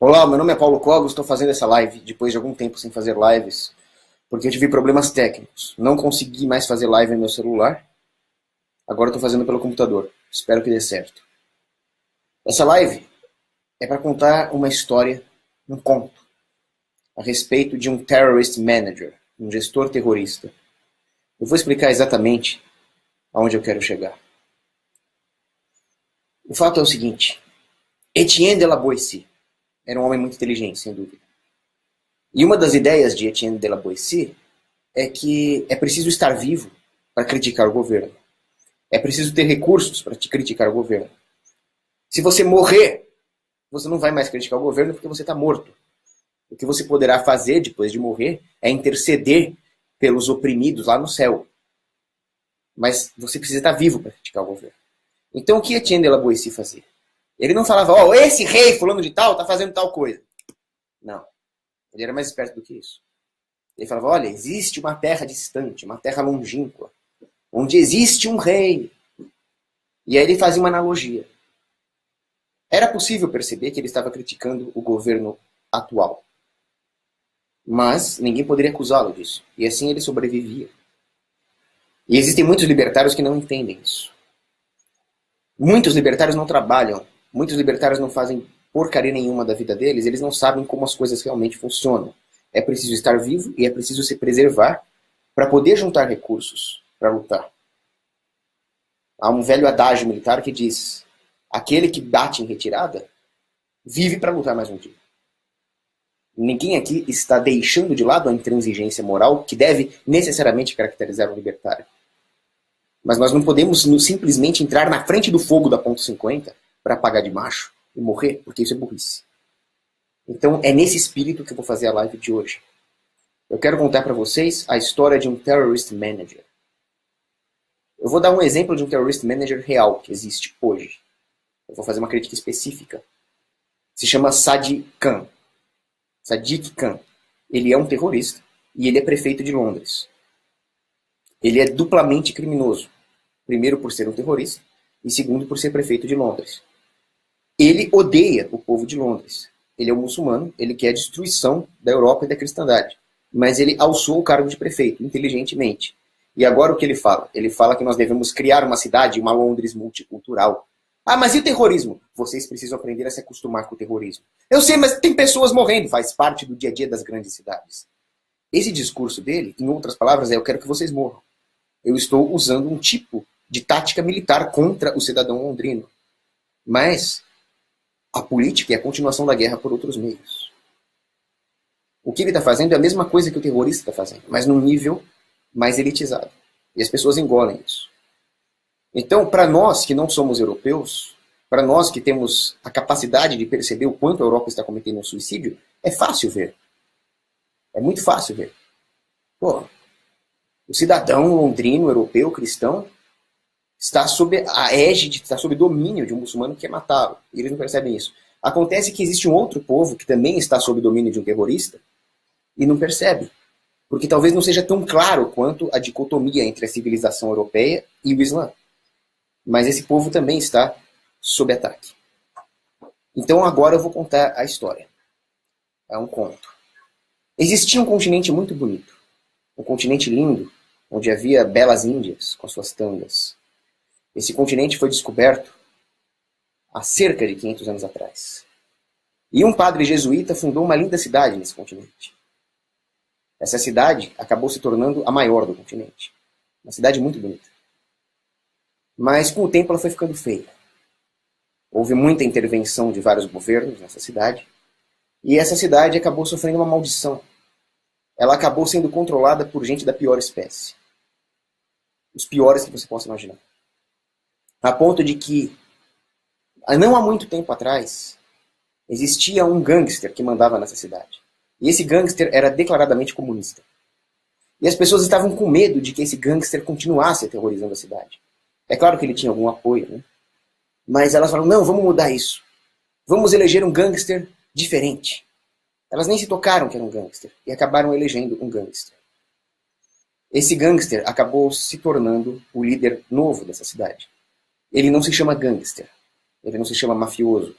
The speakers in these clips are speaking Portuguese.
Olá, meu nome é Paulo Cogos, estou fazendo essa live depois de algum tempo sem fazer lives, porque eu tive problemas técnicos. Não consegui mais fazer live no meu celular, agora estou fazendo pelo computador. Espero que dê certo. Essa live é para contar uma história, um conto, a respeito de um terrorist manager, um gestor terrorista. Eu vou explicar exatamente aonde eu quero chegar. O fato é o seguinte: Etienne de la Boétie era um homem muito inteligente, sem dúvida. E uma das ideias de Etienne de la Boétie é que é preciso estar vivo para criticar o governo. É preciso ter recursos para te criticar o governo. Se você morrer, você não vai mais criticar o governo porque você está morto. O que você poderá fazer depois de morrer é interceder pelos oprimidos lá no céu. Mas você precisa estar vivo para criticar o governo. Então o que Etienne de la Boétie fazia? Ele não falava, ó, esse rei fulano de tal está fazendo tal coisa. Não. Ele era mais esperto do que isso. Ele falava, olha, existe uma terra distante, uma terra longínqua, onde existe um rei. E aí ele fazia uma analogia. Era possível perceber que ele estava criticando o governo atual. Mas ninguém poderia acusá-lo disso. E assim ele sobrevivia. E existem muitos libertários que não entendem isso. Muitos libertários não trabalham. Muitos libertários não fazem porcaria nenhuma da vida deles. Eles não sabem como as coisas realmente funcionam. É preciso estar vivo e é preciso se preservar para poder juntar recursos para lutar. Há um velho adágio militar que diz: aquele que bate em retirada vive para lutar mais um dia. Ninguém aqui está deixando de lado a intransigência moral que deve necessariamente caracterizar o libertário. Mas nós não podemos simplesmente entrar na frente do fogo da ponto .50 para apagar de macho e morrer, porque isso é burrice. Então é nesse espírito que eu vou fazer a live de hoje. Eu quero contar para vocês a história de um terrorist manager. Eu vou dar um exemplo de um terrorist manager real que existe hoje. Eu vou fazer uma crítica específica. Se chama Sadiq Khan. Sadiq Khan. Ele é um terrorista e ele é prefeito de Londres. Ele é duplamente criminoso. Primeiro por ser um terrorista e segundo por ser prefeito de Londres. Ele odeia o povo de Londres. Ele é um muçulmano, ele quer a destruição da Europa e da cristandade. Mas ele alçou o cargo de prefeito, inteligentemente. E agora o que ele fala? Ele fala que nós devemos criar uma cidade, uma Londres multicultural. Ah, mas e o terrorismo? Vocês precisam aprender a se acostumar com o terrorismo. Eu sei, mas tem pessoas morrendo, faz parte do dia a dia das grandes cidades. Esse discurso dele, em outras palavras, é: eu quero que vocês morram. Eu estou usando um tipo de tática militar contra o cidadão londrino. Mas a política é a continuação da guerra por outros meios. O que ele está fazendo é a mesma coisa que o terrorista está fazendo, mas num nível mais elitizado. E as pessoas engolem isso. Então, para nós que não somos europeus, para nós que temos a capacidade de perceber o quanto a Europa está cometendo um suicídio, é fácil ver. É muito fácil ver. Pô, o cidadão londrino, europeu, cristão, está sob a égide, está sob domínio de um muçulmano que quer matá-lo. E eles não percebem isso. Acontece que existe um outro povo que também está sob domínio de um terrorista e não percebe. Porque talvez não seja tão claro quanto a dicotomia entre a civilização europeia e o Islã. Mas esse povo também está sob ataque. Então agora eu vou contar a história. É um conto. Existia um continente muito bonito. Um continente lindo, onde havia belas índias com suas tangas. Esse continente foi descoberto há cerca de 500 anos atrás. E um padre jesuíta fundou uma linda cidade nesse continente. Essa cidade acabou se tornando a maior do continente. Uma cidade muito bonita. Mas com o tempo ela foi ficando feia. Houve muita intervenção de vários governos nessa cidade. E essa cidade acabou sofrendo uma maldição. Ela acabou sendo controlada por gente da pior espécie. Os piores que você possa imaginar. A ponto de que, não há muito tempo atrás, existia um gangster que mandava nessa cidade. E esse gangster era declaradamente comunista. E as pessoas estavam com medo de que esse gangster continuasse aterrorizando a cidade. É claro que ele tinha algum apoio, né? Mas elas falaram: não, vamos mudar isso. Vamos eleger um gangster diferente. Elas nem se tocaram que era um gangster. E acabaram elegendo um gangster. Esse gangster acabou se tornando o líder novo dessa cidade. Ele não se chama gangster. Ele não se chama mafioso.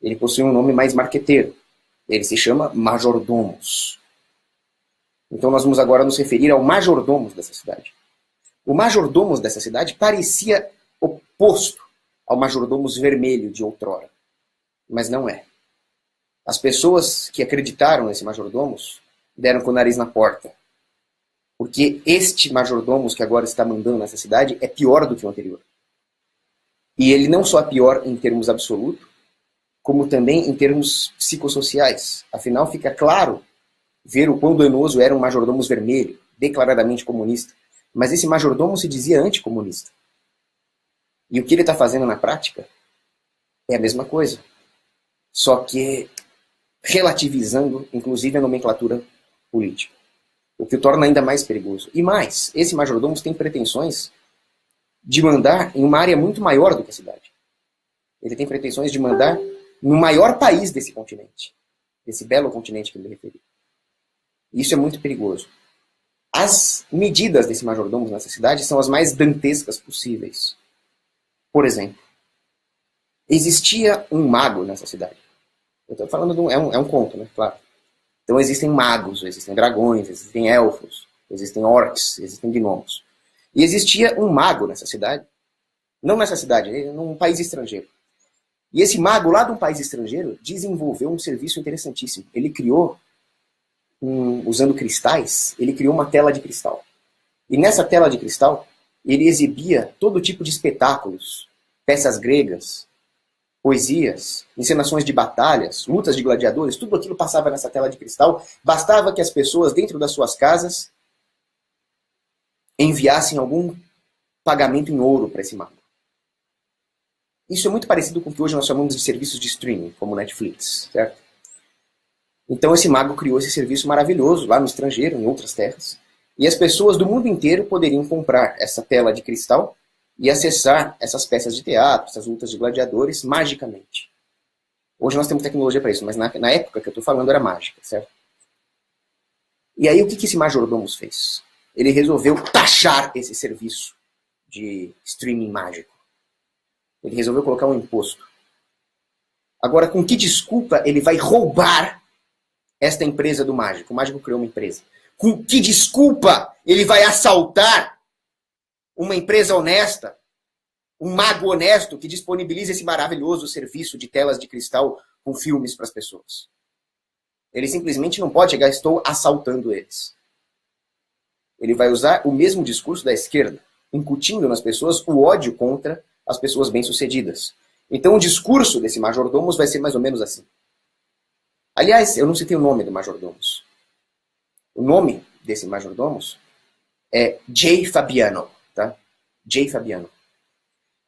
Ele possui um nome mais marqueteiro. Ele se chama majordomos. Então nós vamos agora nos referir ao majordomos dessa cidade. O majordomos dessa cidade parecia oposto ao majordomos vermelho de outrora. Mas não é. As pessoas que acreditaram nesse majordomos deram com o nariz na porta. Porque este majordomos que agora está mandando nessa cidade é pior do que o anterior. E ele não só é pior em termos absolutos, como também em termos psicossociais. Afinal, fica claro ver o quão danoso era um majordomos vermelho, declaradamente comunista. Mas esse majordomo se dizia anticomunista. E o que ele está fazendo na prática é a mesma coisa. Só que relativizando, inclusive, a nomenclatura política. O que o torna ainda mais perigoso. E mais, esse majordomo tem pretensões de mandar em uma área muito maior do que a cidade. Ele tem pretensões de mandar no maior país desse continente. Desse belo continente que ele referiu. Isso é muito perigoso. As medidas desse majordomo nessa cidade são as mais dantescas possíveis. Por exemplo, existia um mago nessa cidade. Eu estou falando de um conto, né? Claro. Então existem magos, existem dragões, existem elfos, existem orcs, existem gnomos. E existia um mago nessa cidade. Não nessa cidade, num país estrangeiro. E esse mago lá de um país estrangeiro desenvolveu um serviço interessantíssimo. Ele criou, usando cristais, ele criou uma tela de cristal. E nessa tela de cristal, ele exibia todo tipo de espetáculos, peças gregas, poesias, encenações de batalhas, lutas de gladiadores, tudo aquilo passava nessa tela de cristal. Bastava que as pessoas dentro das suas casas enviassem algum pagamento em ouro para esse mago. Isso é muito parecido com o que hoje nós chamamos de serviços de streaming, como Netflix, certo? Então esse mago criou esse serviço maravilhoso lá no estrangeiro, em outras terras, e as pessoas do mundo inteiro poderiam comprar essa tela de cristal e acessar essas peças de teatro, essas lutas de gladiadores, magicamente. Hoje nós temos tecnologia para isso, mas na época que eu estou falando era mágica, certo? E aí o que esse majordomos fez? Ele resolveu taxar esse serviço de streaming mágico. Ele resolveu colocar um imposto. Agora, com que desculpa ele vai roubar esta empresa do mágico? O mágico criou uma empresa. Com que desculpa ele vai assaltar uma empresa honesta, um mago honesto que disponibiliza esse maravilhoso serviço de telas de cristal com filmes para as pessoas? Ele simplesmente não pode chegar, estou assaltando eles. Ele vai usar o mesmo discurso da esquerda, incutindo nas pessoas o ódio contra as pessoas bem-sucedidas. Então o discurso desse majordomos vai ser mais ou menos assim. Aliás, eu não citei o nome do majordomos. O nome desse majordomos é Jay Fabiano. Tá? Jay Fabiano.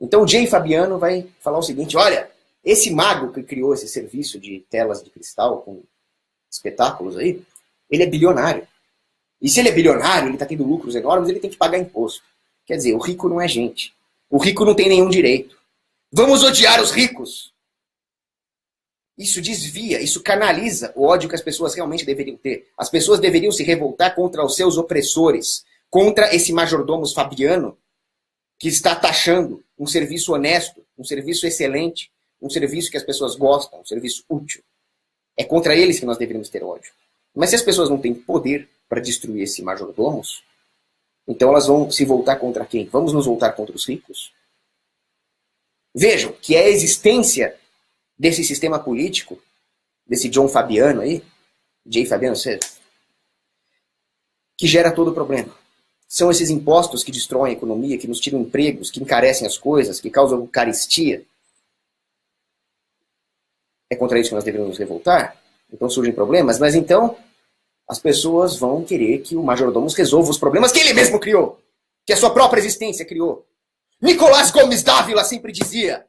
Então o Jay Fabiano vai falar o seguinte: olha, esse mago que criou esse serviço de telas de cristal com espetáculos aí, ele é bilionário. E se ele é bilionário, ele está tendo lucros enormes, ele tem que pagar imposto. Quer dizer, o rico não é gente. O rico não tem nenhum direito. Vamos odiar os ricos. Isso desvia, isso canaliza o ódio que as pessoas realmente deveriam ter. As pessoas deveriam se revoltar contra os seus opressores, contra esse majordomos Fabiano, que está taxando um serviço honesto, um serviço excelente, um serviço que as pessoas gostam, um serviço útil. É contra eles que nós deveríamos ter ódio. Mas se as pessoas não têm poder para destruir esse majordomos, então elas vão se voltar contra quem? Vamos nos voltar contra os ricos? Vejam que é a existência desse sistema político, desse John Fabiano aí, Jay Fabiano, que gera todo o problema. São esses impostos que destroem a economia, que nos tiram empregos, que encarecem as coisas, que causam carestia. É contra isso que nós deveríamos nos revoltar? Então surgem problemas, mas então as pessoas vão querer que o majordomos resolva os problemas que ele mesmo criou, que a sua própria existência criou. Nicolás Gomes Dávila sempre dizia: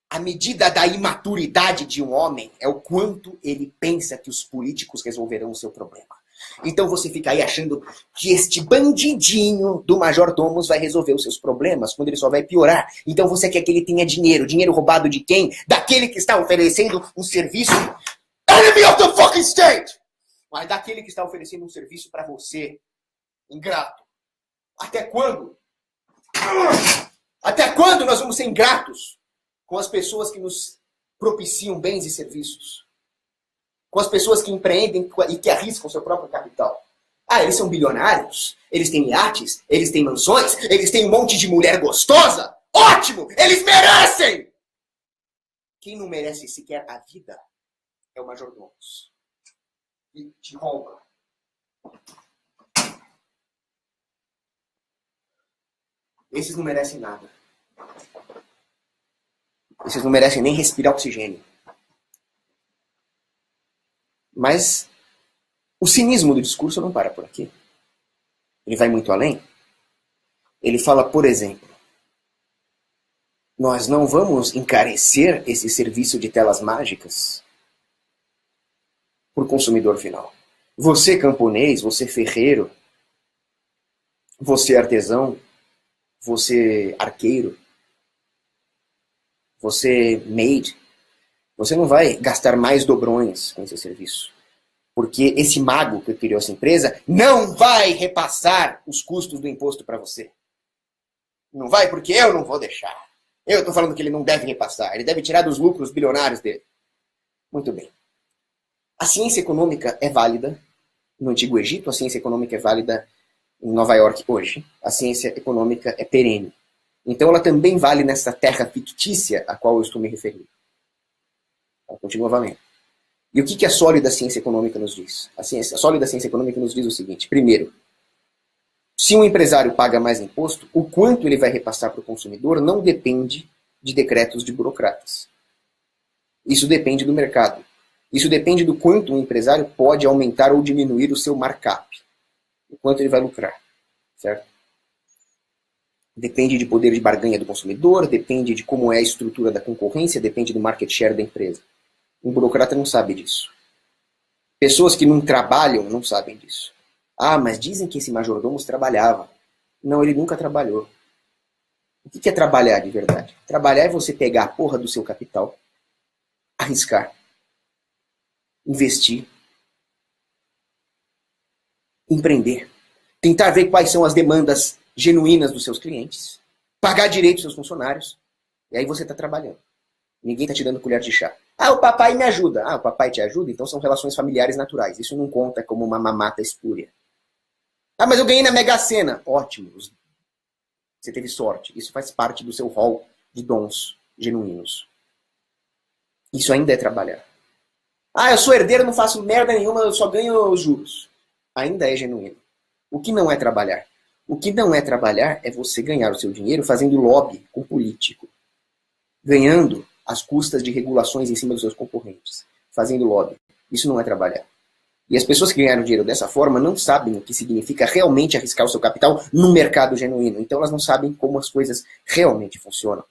a medida da imaturidade de um homem é o quanto ele pensa que os políticos resolverão o seu problema. Então você fica aí achando que este bandidinho do majordomos vai resolver os seus problemas, quando ele só vai piorar. Então você quer que ele tenha dinheiro. Dinheiro roubado de quem? Daquele que está oferecendo um serviço enemy of the fucking state! Mas daquele que está oferecendo um serviço para você, ingrato. Até quando? Até quando nós vamos ser ingratos com as pessoas que nos propiciam bens e serviços? Com as pessoas que empreendem e que arriscam seu próprio capital? Ah, eles são bilionários, eles têm iates, eles têm mansões, eles têm um monte de mulher gostosa. Ótimo! Eles merecem! Quem não merece sequer a vida é o majordomos. E te rouba. Esses não merecem nada. Esses não merecem nem respirar oxigênio. Mas o cinismo do discurso não para por aqui. Ele vai muito além. Ele fala, por exemplo, nós não vamos encarecer esse serviço de telas mágicas por consumidor final. Você camponês, você ferreiro, você artesão, você arqueiro, você maid, você não vai gastar mais dobrões com esse serviço. Porque esse mago que criou essa empresa não vai repassar os custos do imposto para você. Não vai porque eu não vou deixar. Eu estou falando que ele não deve repassar. Ele deve tirar dos lucros bilionários dele. Muito bem. A ciência econômica é válida no Antigo Egito. A ciência econômica é válida em Nova York hoje. A ciência econômica é perene. Então ela também vale nessa terra fictícia a qual eu estou me referindo. Ela continua valendo. E o que a sólida ciência econômica nos diz? A sólida ciência econômica nos diz o seguinte. Primeiro, se um empresário paga mais imposto, o quanto ele vai repassar para o consumidor não depende de decretos de burocratas. Isso depende do mercado. Isso depende do quanto um empresário pode aumentar ou diminuir o seu markup. O quanto ele vai lucrar. Certo? Depende de poder de barganha do consumidor, depende de como é a estrutura da concorrência, depende do market share da empresa. Um burocrata não sabe disso. Pessoas que não trabalham não sabem disso. Ah, mas dizem que esse majordomos trabalhava. Não, ele nunca trabalhou. O que é trabalhar de verdade? Trabalhar é você pegar a porra do seu capital, arriscar, investir, empreender, tentar ver quais são as demandas genuínas dos seus clientes, pagar direito dos seus funcionários, e aí você está trabalhando. Ninguém está te dando colher de chá. Ah, o papai me ajuda. Ah, o papai te ajuda? Então são relações familiares naturais. Isso não conta como uma mamata espúria. Ah, mas eu ganhei na Mega Sena. Ótimo. Você teve sorte. Isso faz parte do seu rol de dons genuínos. Isso ainda é trabalhar. Ah, eu sou herdeiro, não faço merda nenhuma, eu só ganho os juros. Ainda é genuíno. O que não é trabalhar? O que não é trabalhar é você ganhar o seu dinheiro fazendo lobby com político. Ganhando às custas de regulações em cima dos seus concorrentes. Fazendo lobby. Isso não é trabalhar. E as pessoas que ganharam dinheiro dessa forma não sabem o que significa realmente arriscar o seu capital no mercado genuíno. Então elas não sabem como as coisas realmente funcionam.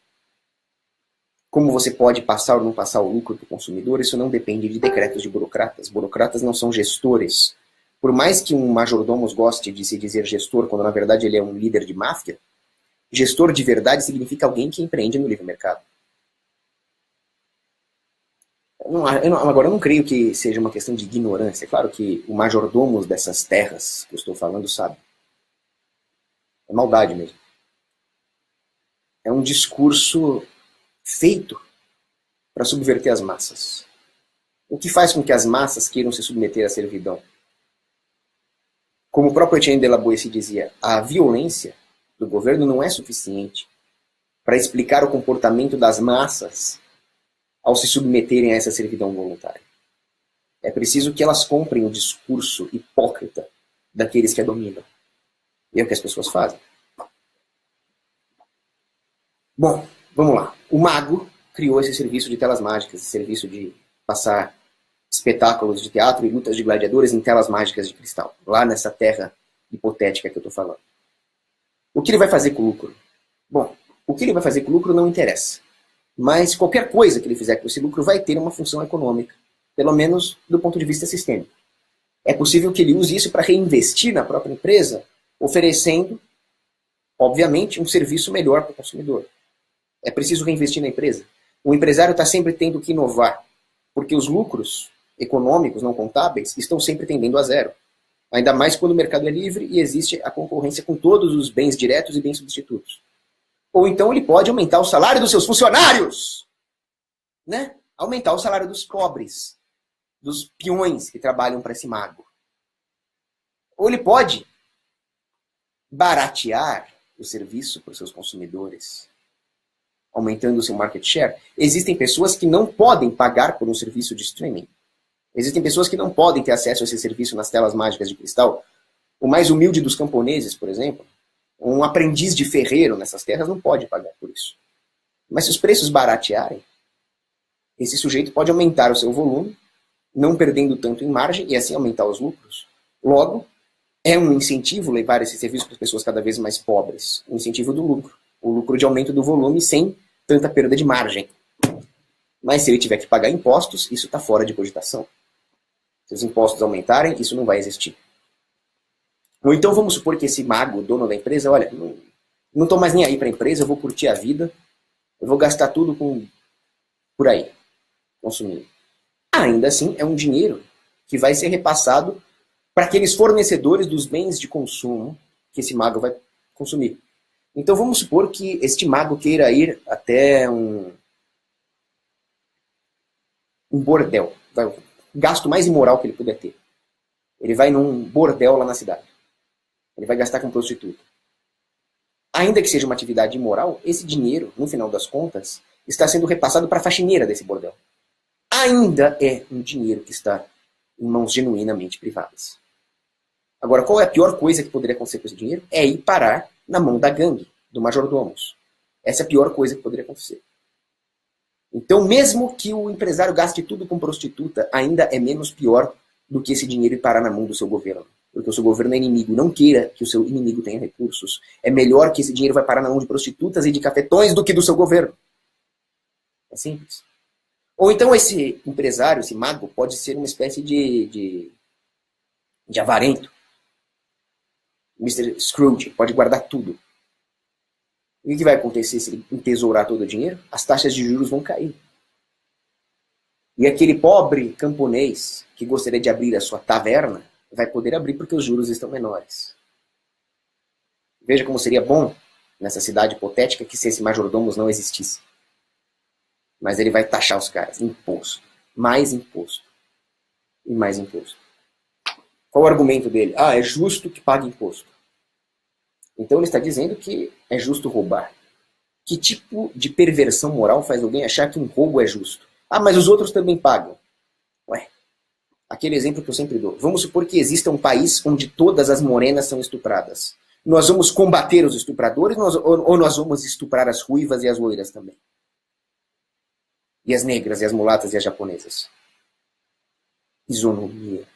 Como você pode passar ou não passar o lucro para o consumidor, isso não depende de decretos de burocratas. Burocratas não são gestores. Por mais que um majordomos goste de se dizer gestor, quando na verdade ele é um líder de máfia, gestor de verdade significa alguém que empreende no livre mercado. Agora, eu não creio que seja uma questão de ignorância. É claro que o majordomos dessas terras que eu estou falando sabe. É maldade mesmo. É um discurso feito para subverter as massas. O que faz com que as massas queiram se submeter à servidão? Como o próprio Etienne de la Boétie dizia, a violência do governo não é suficiente para explicar o comportamento das massas ao se submeterem a essa servidão voluntária. É preciso que elas comprem o discurso hipócrita daqueles que a dominam. E é o que as pessoas fazem. Bom, vamos lá. O mago criou esse serviço de telas mágicas, esse serviço de passar espetáculos de teatro e lutas de gladiadores em telas mágicas de cristal, lá nessa terra hipotética que eu estou falando. O que ele vai fazer com o lucro? Bom, o que ele vai fazer com o lucro não interessa. Mas qualquer coisa que ele fizer com esse lucro vai ter uma função econômica, pelo menos do ponto de vista sistêmico. É possível que ele use isso para reinvestir na própria empresa, oferecendo, obviamente, um serviço melhor para o consumidor. É preciso reinvestir na empresa. O empresário está sempre tendo que inovar, porque os lucros econômicos não contábeis estão sempre tendendo a zero. Ainda mais quando o mercado é livre e existe a concorrência com todos os bens diretos e bens substitutos. Ou então ele pode aumentar o salário dos seus funcionários, né? Aumentar o salário dos pobres, dos peões que trabalham para esse mago. Ou ele pode baratear o serviço para os seus consumidores, aumentando o seu market share. Existem pessoas que não podem pagar por um serviço de streaming. Existem pessoas que não podem ter acesso a esse serviço nas telas mágicas de cristal. O mais humilde dos camponeses, por exemplo, um aprendiz de ferreiro nessas terras não pode pagar por isso. Mas se os preços baratearem, esse sujeito pode aumentar o seu volume, não perdendo tanto em margem e assim aumentar os lucros. Logo, é um incentivo levar esse serviço para as pessoas cada vez mais pobres. Um incentivo do lucro. O lucro de aumento do volume sem tanta perda de margem. Mas se ele tiver que pagar impostos, isso está fora de cogitação. Se os impostos aumentarem, isso não vai existir. Ou então vamos supor que esse mago, dono da empresa, olha, não estou mais nem aí para a empresa, eu vou curtir a vida, eu vou gastar tudo por aí, consumindo. Ainda assim, é um dinheiro que vai ser repassado para aqueles fornecedores dos bens de consumo que esse mago vai consumir. Então vamos supor que este mago queira ir até um bordel, o gasto mais imoral que ele puder ter. Ele vai num bordel lá na cidade. Ele vai gastar com prostituta. Ainda que seja uma atividade imoral, esse dinheiro, no final das contas, está sendo repassado para a faxineira desse bordel. Ainda é um dinheiro que está em mãos genuinamente privadas. Agora, qual é a pior coisa que poderia acontecer com esse dinheiro? É ir parar na mão da gangue, do majordomos. Essa é a pior coisa que poderia acontecer. Então, mesmo que o empresário gaste tudo com prostituta, ainda é menos pior do que esse dinheiro ir parar na mão do seu governo. Porque o seu governo é inimigo. Não queira que o seu inimigo tenha recursos. É melhor que esse dinheiro vai parar na mão de prostitutas e de cafetões do que do seu governo. É simples. Ou então esse empresário, esse mago, pode ser uma espécie de avarento. Mr. Scrooge pode guardar tudo. E o que vai acontecer se ele entesourar todo o dinheiro? As taxas de juros vão cair. E aquele pobre camponês que gostaria de abrir a sua taverna vai poder abrir porque os juros estão menores. Veja como seria bom nessa cidade hipotética que se esse majordomos não existisse. Mas ele vai taxar os caras. Imposto. Mais imposto. E mais imposto. Qual o argumento dele? Ah, é justo que pague imposto. Então ele está dizendo que é justo roubar. Que tipo de perversão moral faz alguém achar que um roubo é justo? Ah, mas os outros também pagam. Ué, aquele exemplo que eu sempre dou. Vamos supor que exista um país onde todas as morenas são estupradas. Nós vamos combater os estupradores ou nós vamos estuprar as ruivas e as loiras também? E as negras, e as mulatas, e as japonesas? Isonomia.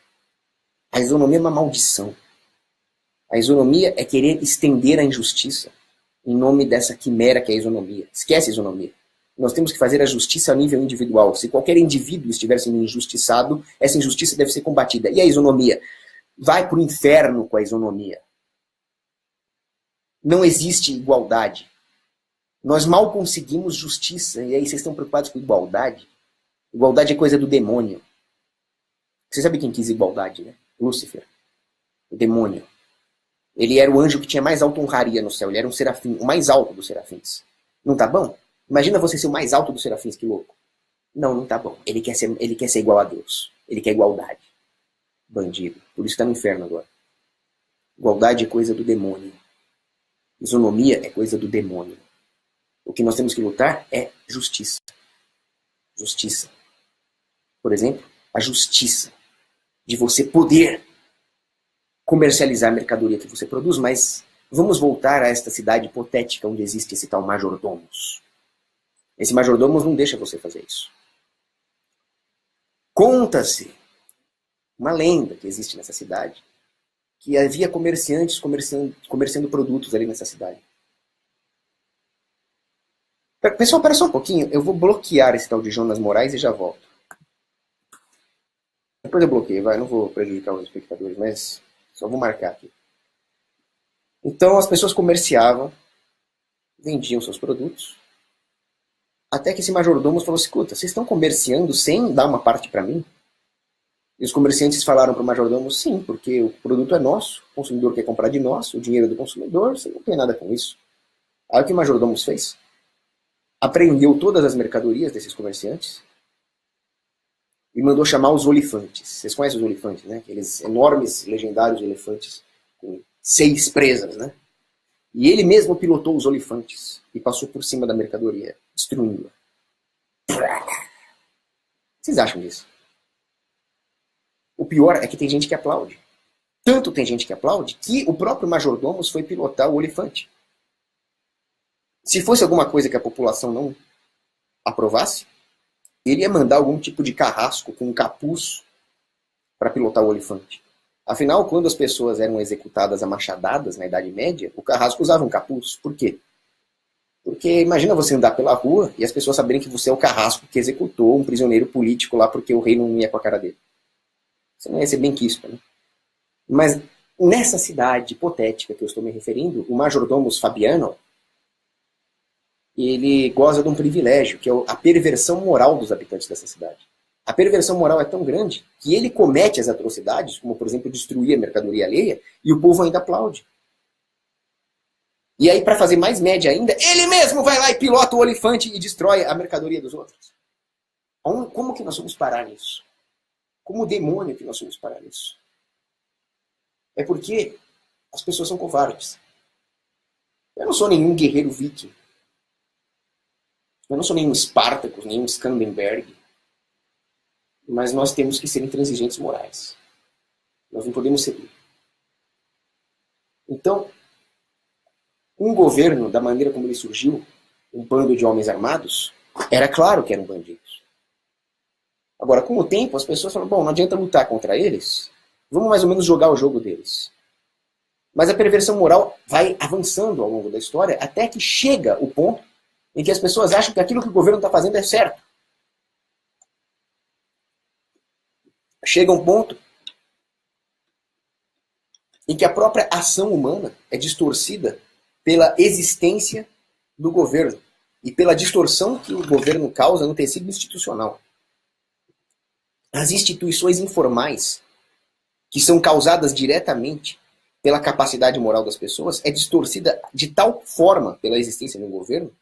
A isonomia é uma maldição. A isonomia é querer estender a injustiça em nome dessa quimera que é a isonomia. Esquece a isonomia. Nós temos que fazer a justiça a nível individual. Se qualquer indivíduo estiver sendo injustiçado, essa injustiça deve ser combatida. E a isonomia? Vai para o inferno com a isonomia. Não existe igualdade. Nós mal conseguimos justiça. E aí vocês estão preocupados com igualdade? Igualdade é coisa do demônio. Você sabe quem quis igualdade, né? Lúcifer. O demônio. Ele era o anjo que tinha mais alta honraria no céu. Ele era um serafim, o mais alto dos serafins. Não tá bom? Imagina você ser o mais alto dos serafins, que louco. Não, não tá bom. Ele quer ser igual a Deus. Ele quer igualdade. Bandido. Por isso tá no inferno agora. Igualdade é coisa do demônio. Isonomia é coisa do demônio. O que nós temos que lutar é justiça. Justiça. Por exemplo, a justiça de você poder comercializar a mercadoria que você produz, mas vamos voltar a esta cidade hipotética onde existe esse tal majordomos. Esse majordomos não deixa você fazer isso. Conta-se uma lenda que existe nessa cidade, que havia comerciantes comerciando produtos ali nessa cidade. Pessoal, espera só um pouquinho, eu vou bloquear esse tal de Jonas Moraes e já volto. Depois eu bloqueio, vai, não vou prejudicar os espectadores, mas só vou marcar aqui. Então as pessoas comerciavam, vendiam seus produtos, até que esse majordomo falou assim, escuta, vocês estão comerciando sem dar uma parte para mim? E os comerciantes falaram para o majordomo, sim, porque o produto é nosso, o consumidor quer comprar de nós, o dinheiro é do consumidor, você não tem nada com isso. Aí o que o majordomo fez? Apreendeu todas as mercadorias desses comerciantes e mandou chamar os olifantes. Vocês conhecem os olifantes, né? Aqueles enormes, legendários elefantes com 6 presas, né? E ele mesmo pilotou os olifantes e passou por cima da mercadoria, destruindo-a. O que vocês acham disso? O pior é que tem gente que aplaude. Tanto tem gente que aplaude que o próprio majordomos foi pilotar o olifante. Se fosse alguma coisa que a população não aprovasse, ele ia mandar algum tipo de carrasco com um capuz para pilotar o olifante. Afinal, quando as pessoas eram executadas a machadadas na Idade Média, o carrasco usava um capuz. Por quê? Porque imagina você andar pela rua e as pessoas saberem que você é o carrasco que executou um prisioneiro político lá porque o rei não ia com a cara dele. Você não ia ser benquisto, né? Mas nessa cidade hipotética que eu estou me referindo, o majordomos Fabiano, ele goza de um privilégio, que é a perversão moral dos habitantes dessa cidade. A perversão moral é tão grande que ele comete as atrocidades, como por exemplo destruir a mercadoria alheia, e o povo ainda aplaude. E aí, para fazer mais média ainda, ele mesmo vai lá e pilota o olifante e destrói a mercadoria dos outros. Como que nós vamos parar nisso? Como demônio que nós vamos parar nisso? É porque as pessoas são covardes. Eu não sou nenhum guerreiro viking. Eu não sou nenhum Spartacus, nenhum Skandenberg. Mas nós temos que ser intransigentes morais. Nós não podemos ceder. Então, um governo, da maneira como ele surgiu, um bando de homens armados, era claro que eram bandidos. Agora, com o tempo, as pessoas falam, bom, não adianta lutar contra eles, vamos mais ou menos jogar o jogo deles. Mas a perversão moral vai avançando ao longo da história, até que chega o ponto em que as pessoas acham que aquilo que o governo está fazendo é certo. Chega um ponto em que a própria ação humana é distorcida pela existência do governo e pela distorção que o governo causa no tecido institucional. As instituições informais, que são causadas diretamente pela capacidade moral das pessoas, é distorcida de tal forma pela existência do governo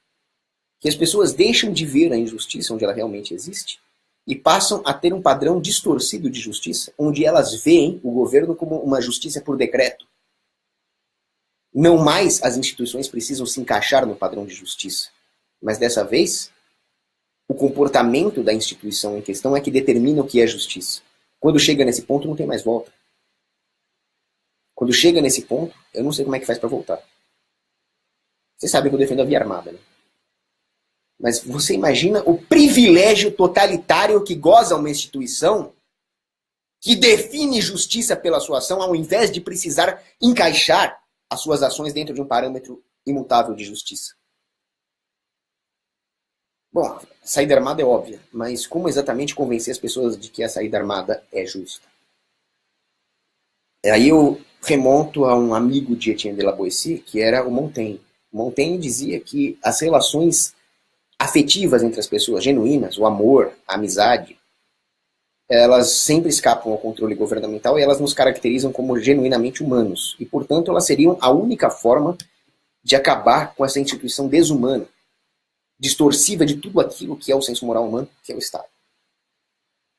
que as pessoas deixam de ver a injustiça onde ela realmente existe e passam a ter um padrão distorcido de justiça, onde elas veem o governo como uma justiça por decreto. Não mais as instituições precisam se encaixar no padrão de justiça, mas dessa vez, o comportamento da instituição em questão é que determina o que é justiça. Quando chega nesse ponto, não tem mais volta. Quando chega nesse ponto, eu não sei como é que faz para voltar. Vocês sabem que eu defendo a via armada, né? Mas você imagina o privilégio totalitário que goza uma instituição que define justiça pela sua ação ao invés de precisar encaixar as suas ações dentro de um parâmetro imutável de justiça. Bom, a saída armada é óbvia, mas como exatamente convencer as pessoas de que a saída armada é justa? Aí eu remonto a um amigo de Etienne de la Boétie, que era o Montaigne. Montaigne dizia que as relações afetivas entre as pessoas, genuínas, o amor, a amizade, elas sempre escapam ao controle governamental e elas nos caracterizam como genuinamente humanos. E, portanto, elas seriam a única forma de acabar com essa instituição desumana, distorsiva de tudo aquilo que é o senso moral humano, que é o Estado.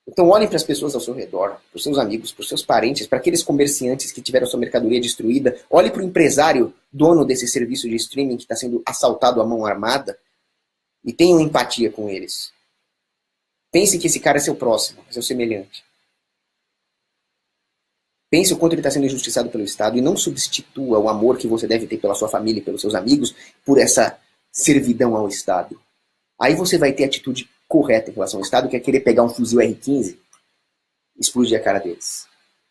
Então olhem para as pessoas ao seu redor, para os seus amigos, para os seus parentes, para aqueles comerciantes que tiveram sua mercadoria destruída. Olhe para o empresário, dono desse serviço de streaming que está sendo assaltado à mão armada e tenham empatia com eles. Pense que esse cara é seu próximo, é seu semelhante. Pense o quanto ele está sendo injustiçado pelo Estado e não substitua o amor que você deve ter pela sua família e pelos seus amigos por essa servidão ao Estado. Aí você vai ter a atitude correta em relação ao Estado, que é querer pegar um fuzil R-15 e explodir a cara deles.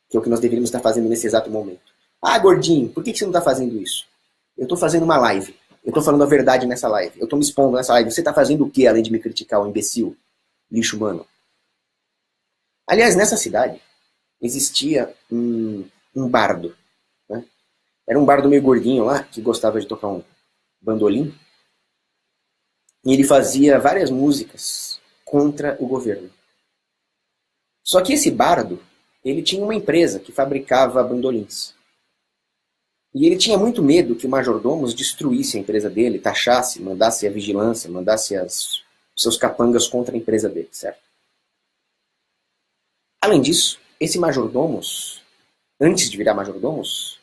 Que é o que nós deveríamos estar fazendo nesse exato momento. Ah, gordinho, por que você não está fazendo isso? Eu estou fazendo uma live. Eu estou falando a verdade nessa live. Eu estou me expondo nessa live. Você está fazendo o quê, além de me criticar, o imbecil? Lixo humano. Aliás, nessa cidade, existia um bardo. Né? Era um bardo meio gordinho lá, que gostava de tocar um bandolim. E ele fazia várias músicas contra o governo. Só que esse bardo, ele tinha uma empresa que fabricava bandolins. E ele tinha muito medo que o majordomos destruísse a empresa dele, taxasse, mandasse a vigilância, mandasse seus capangas contra a empresa dele, certo? Além disso, esse majordomos, antes de virar majordomos,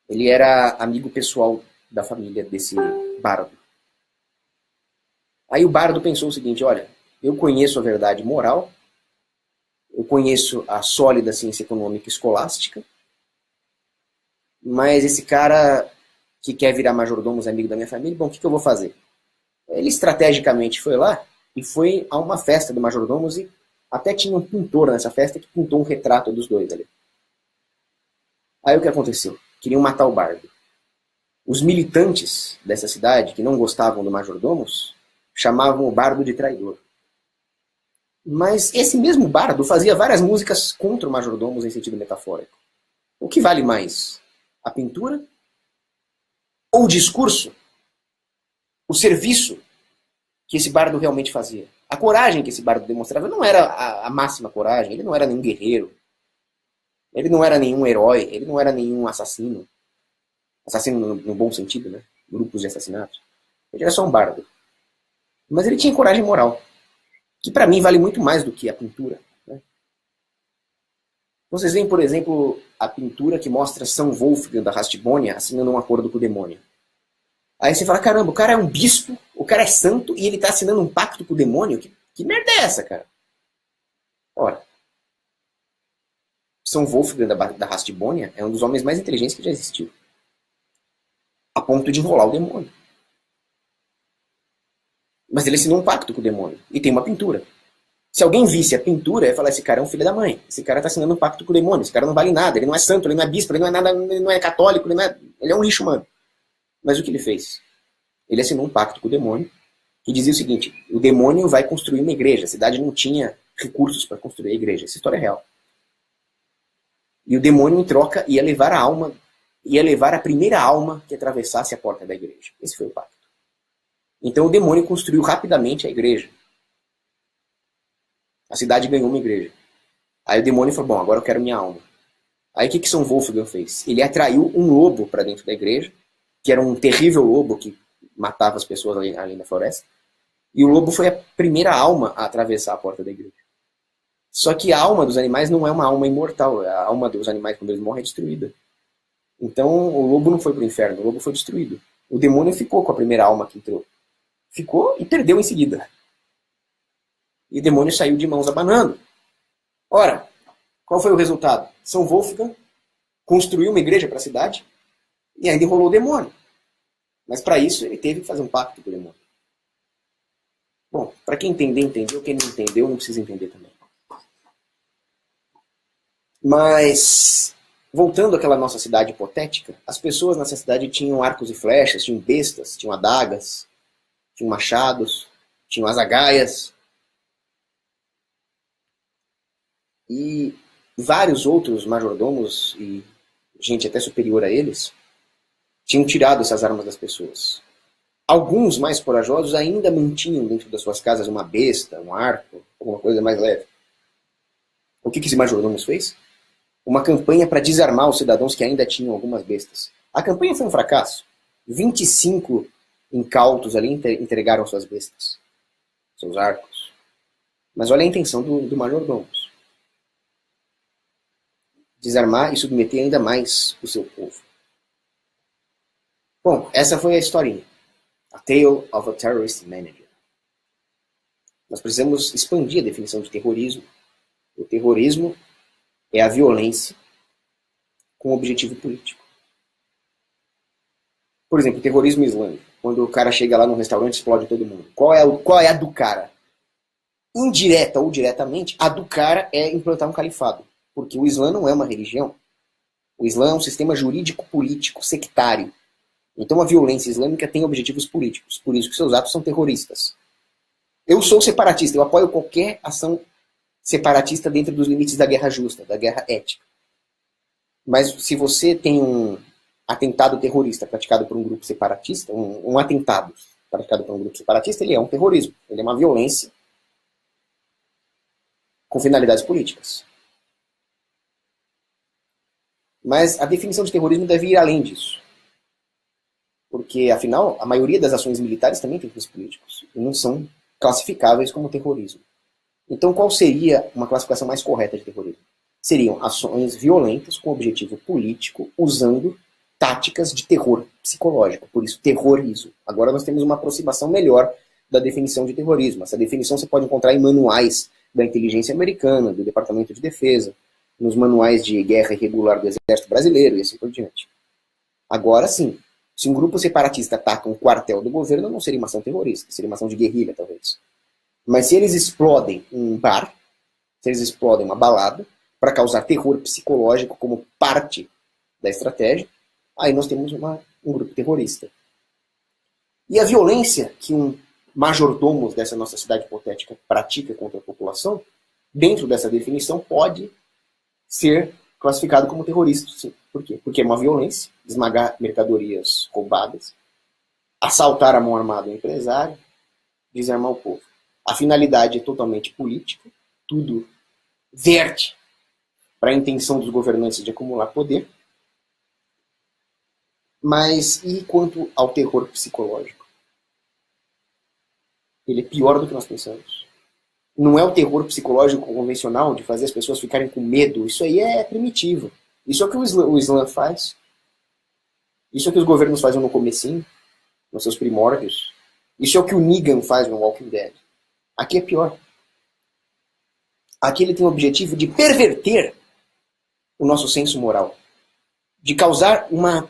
ele era amigo pessoal da família desse bardo. Aí o bardo pensou o seguinte, olha, eu conheço a verdade moral, eu conheço a sólida ciência econômica escolástica, mas esse cara que quer virar majordomos, amigo da minha família, bom, o que eu vou fazer? Ele estrategicamente foi lá e foi a uma festa do majordomos e até tinha um pintor nessa festa que pintou um retrato dos dois ali. Aí o que aconteceu? Queriam matar o bardo. Os militantes dessa cidade, que não gostavam do majordomos, chamavam o bardo de traidor. Mas esse mesmo bardo fazia várias músicas contra o majordomos em sentido metafórico. O que vale mais? A pintura? Ou o discurso? O serviço que esse bardo realmente fazia? A coragem que esse bardo demonstrava não era a máxima coragem, ele não era nenhum guerreiro, ele não era nenhum herói, ele não era nenhum assassino. Assassino no bom sentido, né? Grupos de assassinatos. Ele era só um bardo. Mas ele tinha coragem moral, que para mim vale muito mais do que a pintura. Né? Vocês veem, por exemplo, a pintura que mostra São Wolfgang da Rastibônia assinando um acordo com o demônio. Aí você fala, caramba, o cara é um bispo, o cara é santo e ele está assinando um pacto com o demônio? Que merda é essa, cara? Ora, São Wolfgang da Rastibônia é um dos homens mais inteligentes que já existiu. A ponto de enrolar o demônio. Mas ele assinou um pacto com o demônio. E tem uma pintura. Se alguém visse a pintura, ia falar, esse cara é um filho da mãe. Esse cara está assinando um pacto com o demônio. Esse cara não vale nada. Ele não é santo, ele não é bispo, ele não é nada, ele não é católico, ele é um lixo humano. Mas o que ele fez? Ele assinou um pacto com o demônio que dizia o seguinte, o demônio vai construir uma igreja. A cidade não tinha recursos para construir a igreja. Essa história é real. E o demônio, em troca, ia levar a primeira alma que atravessasse a porta da igreja. Esse foi o pacto. Então o demônio construiu rapidamente a igreja. A cidade ganhou uma igreja. Aí o demônio falou, bom, agora eu quero minha alma. Aí o que São Wolfgang fez? Ele atraiu um lobo para dentro da igreja, que era um terrível lobo que matava as pessoas ali na floresta. E o lobo foi a primeira alma a atravessar a porta da igreja. Só que a alma dos animais não é uma alma imortal. A alma dos animais, quando eles morrem, é destruída. Então o lobo não foi para o inferno, o lobo foi destruído. O demônio ficou com a primeira alma que entrou. Ficou e perdeu em seguida. E o demônio saiu de mãos abanando. Ora, qual foi o resultado? São Wolfgang construiu uma igreja para a cidade e ainda enrolou o demônio. Mas para isso ele teve que fazer um pacto com o demônio. Bom, para quem entender, entendeu. Quem não entendeu, não precisa entender também. Mas, voltando àquela nossa cidade hipotética, as pessoas nessa cidade tinham arcos e flechas, tinham bestas, tinham adagas, tinham machados, tinham azagaias. E vários outros majordomos e gente até superior a eles tinham tirado essas armas das pessoas. Alguns mais corajosos ainda mantinham dentro das suas casas uma besta, um arco, alguma coisa mais leve. O que esse majordomos fez? Uma campanha para desarmar os cidadãos que ainda tinham algumas bestas. A campanha foi um fracasso. 25 incautos ali entregaram suas bestas, seus arcos. Mas olha a intenção do majordomos. Desarmar e submeter ainda mais o seu povo. Bom, essa foi a historinha. A Tale of a Terrorist Manager. Nós precisamos expandir a definição de terrorismo. O terrorismo é a violência com objetivo político. Por exemplo, o terrorismo islâmico. Quando o cara chega lá no restaurante e explode todo mundo. Qual é a do cara? Indireta ou diretamente, a do cara é implantar um califado. Porque o Islã não é uma religião. O Islã é um sistema jurídico-político sectário. Então a violência islâmica tem objetivos políticos. Por isso que seus atos são terroristas. Eu sou separatista, eu apoio qualquer ação separatista dentro dos limites da guerra justa, da guerra ética. Mas se você tem um atentado terrorista praticado por um grupo separatista, um atentado praticado por um grupo separatista, ele é um terrorismo. Ele é uma violência com finalidades políticas. Mas a definição de terrorismo deve ir além disso. Porque, afinal, a maioria das ações militares também tem fins políticos. E não são classificáveis como terrorismo. Então, qual seria uma classificação mais correta de terrorismo? Seriam ações violentas com objetivo político, usando táticas de terror psicológico. Por isso, terrorismo. Agora nós temos uma aproximação melhor da definição de terrorismo. Essa definição você pode encontrar em manuais da inteligência americana, do Departamento de Defesa, nos manuais de guerra irregular do Exército Brasileiro e assim por diante. Agora sim, se um grupo separatista ataca um quartel do governo, não seria uma ação terrorista, seria uma ação de guerrilha, talvez. Mas se eles explodem um bar, se eles explodem uma balada, para causar terror psicológico como parte da estratégia, aí nós temos um grupo terrorista. E a violência que um majordomo dessa nossa cidade hipotética pratica contra a população, dentro dessa definição, pode ser classificado como terrorista, sim. Por quê? Porque é uma violência, esmagar mercadorias roubadas, assaltar a mão armada um empresário, desarmar o povo. A finalidade é totalmente política, tudo verte para a intenção dos governantes de acumular poder. Mas e quanto ao terror psicológico? Ele é pior do que nós pensamos. Não é o terror psicológico convencional de fazer as pessoas ficarem com medo. Isso aí é primitivo. Isso é o que o Islã faz. Isso é o que os governos fazem no comecinho, nos seus primórdios. Isso é o que o Negan faz no Walking Dead. Aqui é pior. Aqui ele tem o objetivo de perverter o nosso senso moral. De causar uma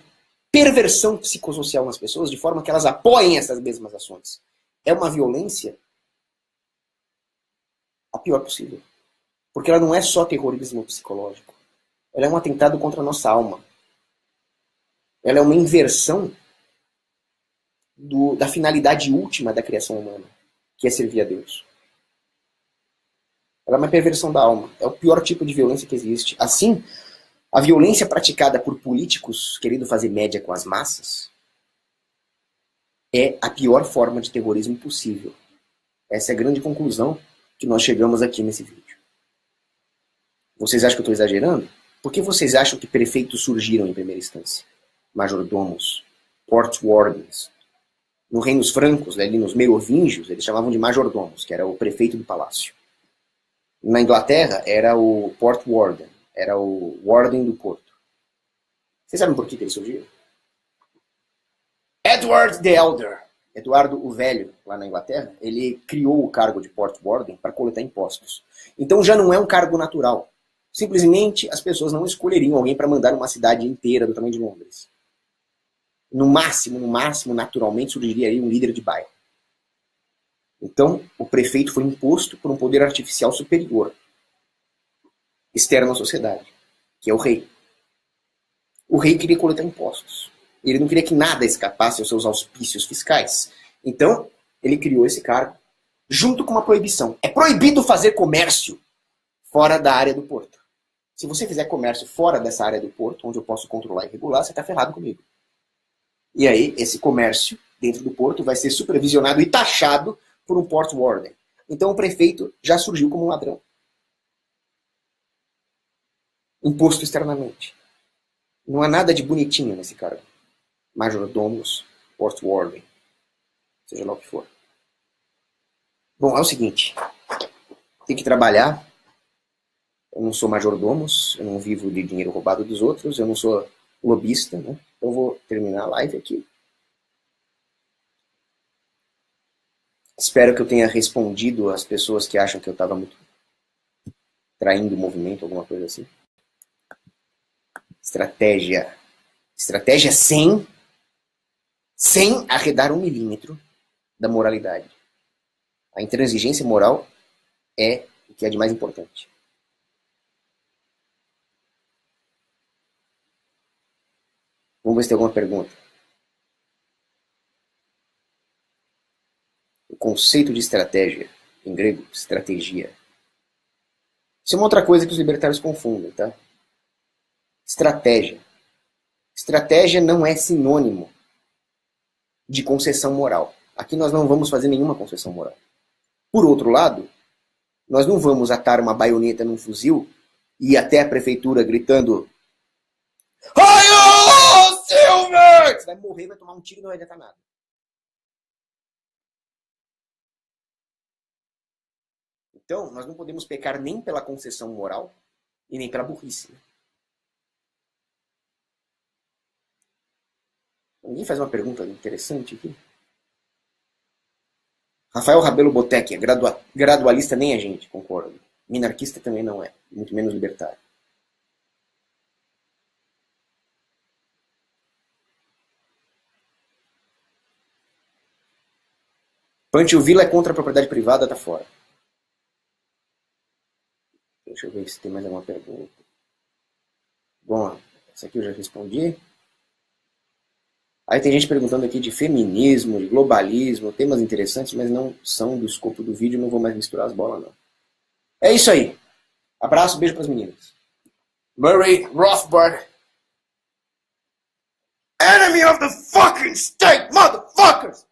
perversão psicossocial nas pessoas, de forma que elas apoiem essas mesmas ações. É uma violência a pior possível. Porque ela não é só terrorismo psicológico. Ela é um atentado contra a nossa alma. Ela é uma inversão da finalidade última da criação humana, que é servir a Deus. Ela é uma perversão da alma. É o pior tipo de violência que existe. Assim, a violência praticada por políticos querendo fazer média com as massas é a pior forma de terrorismo possível. Essa é a grande conclusão que nós chegamos aqui nesse vídeo. Vocês acham que eu estou exagerando? Por que vocês acham que prefeitos surgiram em primeira instância? Majordomos, port wardens. No Reinos Francos, ali nos merovingios, eles chamavam de majordomos, que era o prefeito do palácio. Na Inglaterra, era o port warden, era o warden do porto. Vocês sabem por que eles surgiram? Edward the Elder, Eduardo o Velho, lá na Inglaterra, ele criou o cargo de port warden para coletar impostos. Então já não é um cargo natural. Simplesmente as pessoas não escolheriam alguém para mandar uma cidade inteira do tamanho de Londres. No máximo, naturalmente surgiria aí um líder de bairro. Então, o prefeito foi imposto por um poder artificial superior, externo à sociedade, que é o rei. O rei queria coletar impostos. Ele não queria que nada escapasse aos seus auspícios fiscais. Então, ele criou esse cargo, junto com uma proibição. É proibido fazer comércio fora da área do porto. Se você fizer comércio fora dessa área do porto, onde eu posso controlar e regular, você está ferrado comigo. E aí, esse comércio dentro do porto vai ser supervisionado e taxado por um port warden. Então o prefeito já surgiu como um ladrão. Imposto externamente. Não há nada de bonitinho nesse cargo. Majordomos, port warden, seja lá o que for. Bom, é o seguinte. Tem que trabalhar. Eu não sou majordomos, eu não vivo de dinheiro roubado dos outros, eu não sou lobista, né? Então eu vou terminar a live aqui. Espero que eu tenha respondido às pessoas que acham que eu estava muito traindo o movimento, alguma coisa assim. Estratégia. Estratégia sem arredar 1 milímetro da moralidade. A intransigência moral é o que é de mais importante. Vamos ver se tem alguma pergunta. O conceito de estratégia, em grego, estratégia. Isso é uma outra coisa que os libertários confundem, tá? Estratégia. Estratégia não é sinônimo de concessão moral. Aqui nós não vamos fazer nenhuma concessão moral. Por outro lado, nós não vamos atar uma baioneta num fuzil e ir até a prefeitura gritando: "Raio, Silver!" Você vai morrer, vai tomar um tiro e não vai adiantar nada. Então, nós não podemos pecar nem pela concessão moral e nem pela burrice. Né? Alguém faz uma pergunta interessante aqui? Rafael Rabelo Botec, gradualista nem a gente, concordo. Minarquista também não é, muito menos libertário. Pantio Villa é contra a propriedade privada, tá fora. Deixa eu ver se tem mais alguma pergunta. Bom, essa aqui eu já respondi. Aí tem gente perguntando aqui de feminismo, de globalismo, temas interessantes, mas não são do escopo do vídeo, não vou mais misturar as bolas, não. É isso aí. Abraço, beijo pras meninas. Murray Rothbard. Enemy of the fucking state, motherfuckers!